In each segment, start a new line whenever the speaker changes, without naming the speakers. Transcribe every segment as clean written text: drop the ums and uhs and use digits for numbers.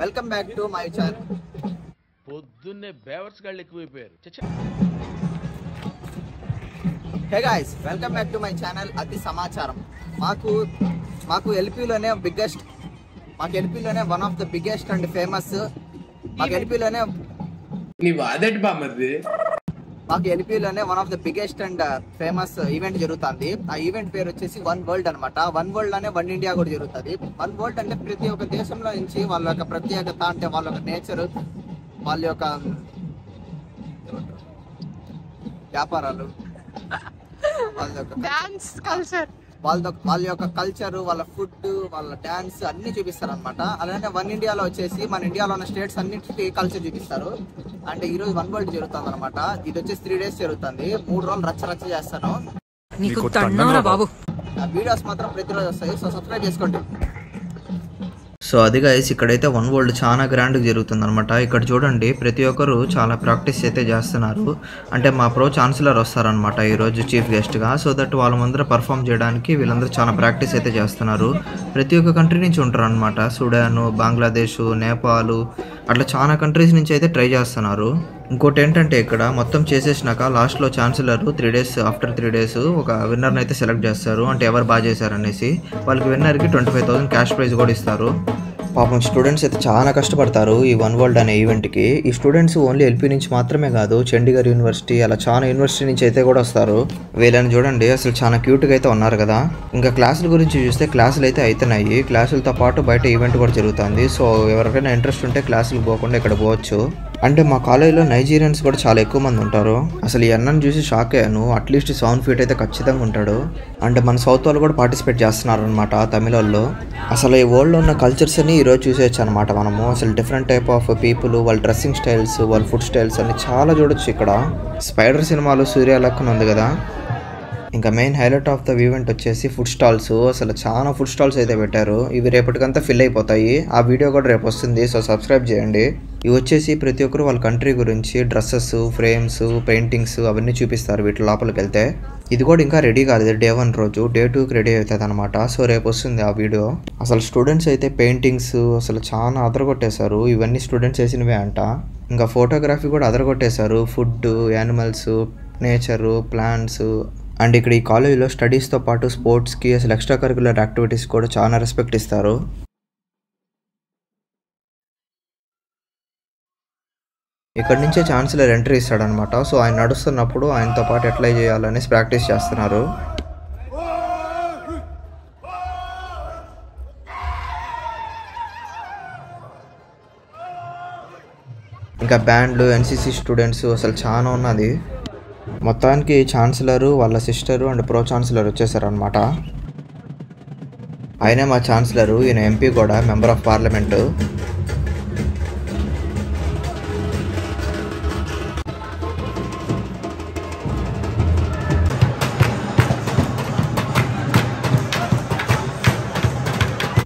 Welcome back to my channel.
పొద్దున్నే బేవర్స్ గాళ్ళు ఎక్కువైపోయారు.
Hey guys, welcome back to my channel అతి సమాచారం. మాకు ఎల్పీలోనే one of the biggest and famous one of the biggest and famous event జరుగుతుంది. ఆ ఈవెంట్ పేరు వచ్చేసి వన్ వరల్డ్ అనమాట. వన్ వరల్డ్ అనే వన్ ఇండియా కూడా జరుగుతుంది. వన్ వరల్డ్ అంటే ప్రతి ఒక్క దేశంలో నుంచి వాళ్ళ యొక్క ప్రత్యేకత, అంటే వాళ్ళ యొక్క నేచర్, వాళ్ళ యొక్క వ్యాపారాలు, వాళ్ళ యొక్క కల్చర్, వాళ్ళ ఫుడ్, వాళ్ళ డాన్స్ అన్ని చూపిస్తారు అనమాట. అలానే వన్ ఇండియాలో వచ్చేసి మన ఇండియాలో ఉన్న స్టేట్స్ అన్నింటికి కల్చర్ చూపిస్తారు. అంటే ఈ రోజు వన్ వరల్డ్ జరుగుతుంది అనమాట. ఇది వచ్చేసి 3 days జరుగుతుంది. 3 రోజులు రచ్చ చేస్తాను. వీడియోస్ మాత్రం ప్రతిరోజు వస్తాయి. సో సబ్స్క్రైబ్ చేసుకోండి.
సో అది గైస్, ఇక్కడైతే వన్ వరల్డ్ చాలా గ్రాండ్గా జరుగుతుంది అనమాట. ఇక్కడ చూడండి, ప్రతి ఒక్కరు చాలా ప్రాక్టీస్ అయితే చేస్తున్నారు. అంటే మా ప్రో ఛాన్సలర్ వస్తారనమాట ఈరోజు చీఫ్ గెస్ట్గా. సో దట్ వాళ్ళ ముందర పర్ఫామ్ చేయడానికి వీళ్ళందరూ చాలా ప్రాక్టీస్ అయితే చేస్తున్నారు. ప్రతి ఒక్క కంట్రీ నుంచి ఉంటారు అనమాట. సుడాను, బంగ్లాదేశ్, నేపాల్, అట్లా చాలా కంట్రీస్ నుంచి అయితే ట్రై చేస్తున్నారు. ఇంకోటి ఏంటంటే, ఇక్కడ మొత్తం చేసేసినాక లాస్ట్లో ఛాన్సలర్ 3 days ఆఫ్టర్ 3 days ఒక విన్నర్ని అయితే సెలెక్ట్ చేస్తారు. అంటే ఎవరు బాగా చేశారనేసి వాళ్ళకి విన్నర్కి 25,000 క్యాష్ ప్రైజ్ కూడా ఇస్తారు. పాపం స్టూడెంట్స్ అయితే చాలా కష్టపడతారు ఈ వన్ వరల్డ్ అనే ఈవెంట్కి. ఈ స్టూడెంట్స్ ఓన్లీ ఎల్పీ నుంచి మాత్రమే కాదు, చండీగఢ్ యూనివర్సిటీ, అలా చాలా యూనివర్సిటీ నుంచి అయితే కూడా వస్తారు. వీళ్ళని చూడండి, అసలు చాలా క్యూట్గా అయితే ఉన్నారు కదా. ఇంకా క్లాసుల గురించి చూస్తే క్లాసులు అయితే అవుతున్నాయి. క్లాసులతో పాటు బయట ఈవెంట్ కూడా జరుగుతుంది. సో ఎవరికైనా ఇంట్రెస్ట్ ఉంటే క్లాసులకు పోకుండా ఇక్కడ పోవచ్చు. అంటే మా కాలేజీలో నైజీరియన్స్ కూడా చాలా ఎక్కువ మంది ఉంటారు. అసలు ఈ అన్నను చూసి షాక్ అయ్యాను. అట్లీస్ట్ 7 feet అయితే ఖచ్చితంగా ఉంటాడు. అంటే మన సౌత్ వాళ్ళు కూడా పార్టిసిపేట్ చేస్తున్నారు అనమాట, తమిళ వాళ్ళు. అసలు ఈ వరల్డ్లో ఉన్న కల్చర్స్ అని ఈరోజు చూసేయచ్చు అనమాట మనము. అసలు డిఫరెంట్ టైప్ ఆఫ్ పీపుల్, వాళ్ళ డ్రెస్సింగ్ స్టైల్స్, వాళ్ళ ఫుడ్ స్టైల్స్ అన్ని చాలా చూడొచ్చు ఇక్కడ. స్పైడర్ సినిమాలో సూర్య లెక్కన ఉంది కదా. ఇంకా main highlight of the event వచ్చేసి ఫుడ్ స్టాల్స్. అసలు చాలా ఫుడ్ స్టాల్స్ అయితే పెట్టారు. ఇవి రేపటికంతా ఫిల్ అయిపోతాయి. ఆ వీడియో కూడా రేపు వస్తుంది. సో సబ్స్క్రైబ్ చేయండి. ఇవి వచ్చేసి ప్రతి ఒక్కరు వాళ్ళ కంట్రీ గురించి డ్రెస్సెస్, ఫ్రేమ్స్, పెయింటింగ్స్ అవన్నీ చూపిస్తారు వీటి లోపలికి వెళ్తే. ఇది కూడా ఇంకా రెడీ కాదు. డే 1 రోజు, డే 2కి రెడీ అవుతుంది అనమాట. సో రేపు వస్తుంది ఆ వీడియో. అసలు స్టూడెంట్స్ అయితే పెయింటింగ్స్ అసలు చాలా అదరగొట్టేశారు. ఇవన్నీ స్టూడెంట్స్ వేసినవే అంట. ఇంకా ఫోటోగ్రఫీ కూడా అదరగొట్టేశారు. Food, animals, nature, plants. And ఇక్కడ ఈ కాలేజీలో స్టడీస్తో పాటు స్పోర్ట్స్కి, అసలు ఎక్స్ట్రా కరికులర్ యాక్టివిటీస్ కూడా చాలా రెస్పెక్ట్ ఇస్తారు. ఇక్కడ నుంచే ఛాన్సలర్ ఎంట్రీ ఇస్తాడనమాట. సో ఆయన నడుస్తున్నప్పుడు ఆయనతో పాటు ఎట్లా చేయాలనేసి ప్రాక్టీస్ చేస్తున్నారు. ఇంకా బ్యాండ్లు, ఎన్సీసీ స్టూడెంట్స్ అసలు చాలా ఉన్నది. మొత్తానికి ఛాన్సలరు, వాళ్ళ సిస్టరు అండ్ ప్రో ఛాన్సలర్ వచ్చేసారనమాట. ఆయనే మా ఛాన్సలరు. ఈయన ఎంపీ కూడా, మెంబర్ ఆఫ్ పార్లమెంటు.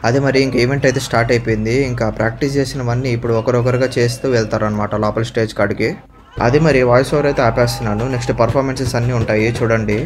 అదే మరి ఇంక ఈవెంట్ అయితే స్టార్ట్ అయిపోయింది. ఇంకా ప్రాక్టీస్ చేసినవన్నీ ఇప్పుడు ఒకరొకరుగా చేస్తూ వెళ్తారనమాట లోపల స్టేజ్ కాడికి. అది మరి వాయిస్ ఓవర్ అయితే ఆపేస్తున్నాను. నెక్స్ట్ పర్ఫార్మెన్సెస్ అన్నీ ఉంటాయి చూడండి.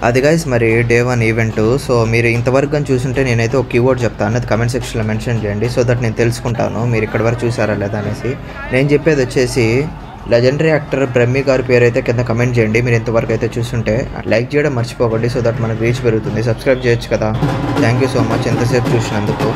అది గైస్ మరి డే 1 ఈవెంట్. సో మీరు ఇంతవరకు కానీ చూసుంటే నేనైతే ఒక కీవర్డ్ చెప్తాను, అది కమెంట్ సెక్షన్లో మెన్షన్ చేయండి, సో దట్ నేను తెలుసుకుంటాను మీరు ఇక్కడి వరకు చూసారా లేదా అనేసి. నేను చెప్పేది వచ్చేసి లెజెండరీ యాక్టర్ బ్రహ్మి గారి పేరు అయితే కింద కమెంట్ చేయండి మీరు ఇంతవరకు అయితే చూస్తుంటే. లైక్ చేయడం మర్చిపోకండి, సో దట్ మనకు రీచ్ పెరుగుతుంది. సబ్స్క్రైబ్ చేయొచ్చు కదా. థ్యాంక్ యూ సో మచ్ ఎంతసేపు చూసినందుకు.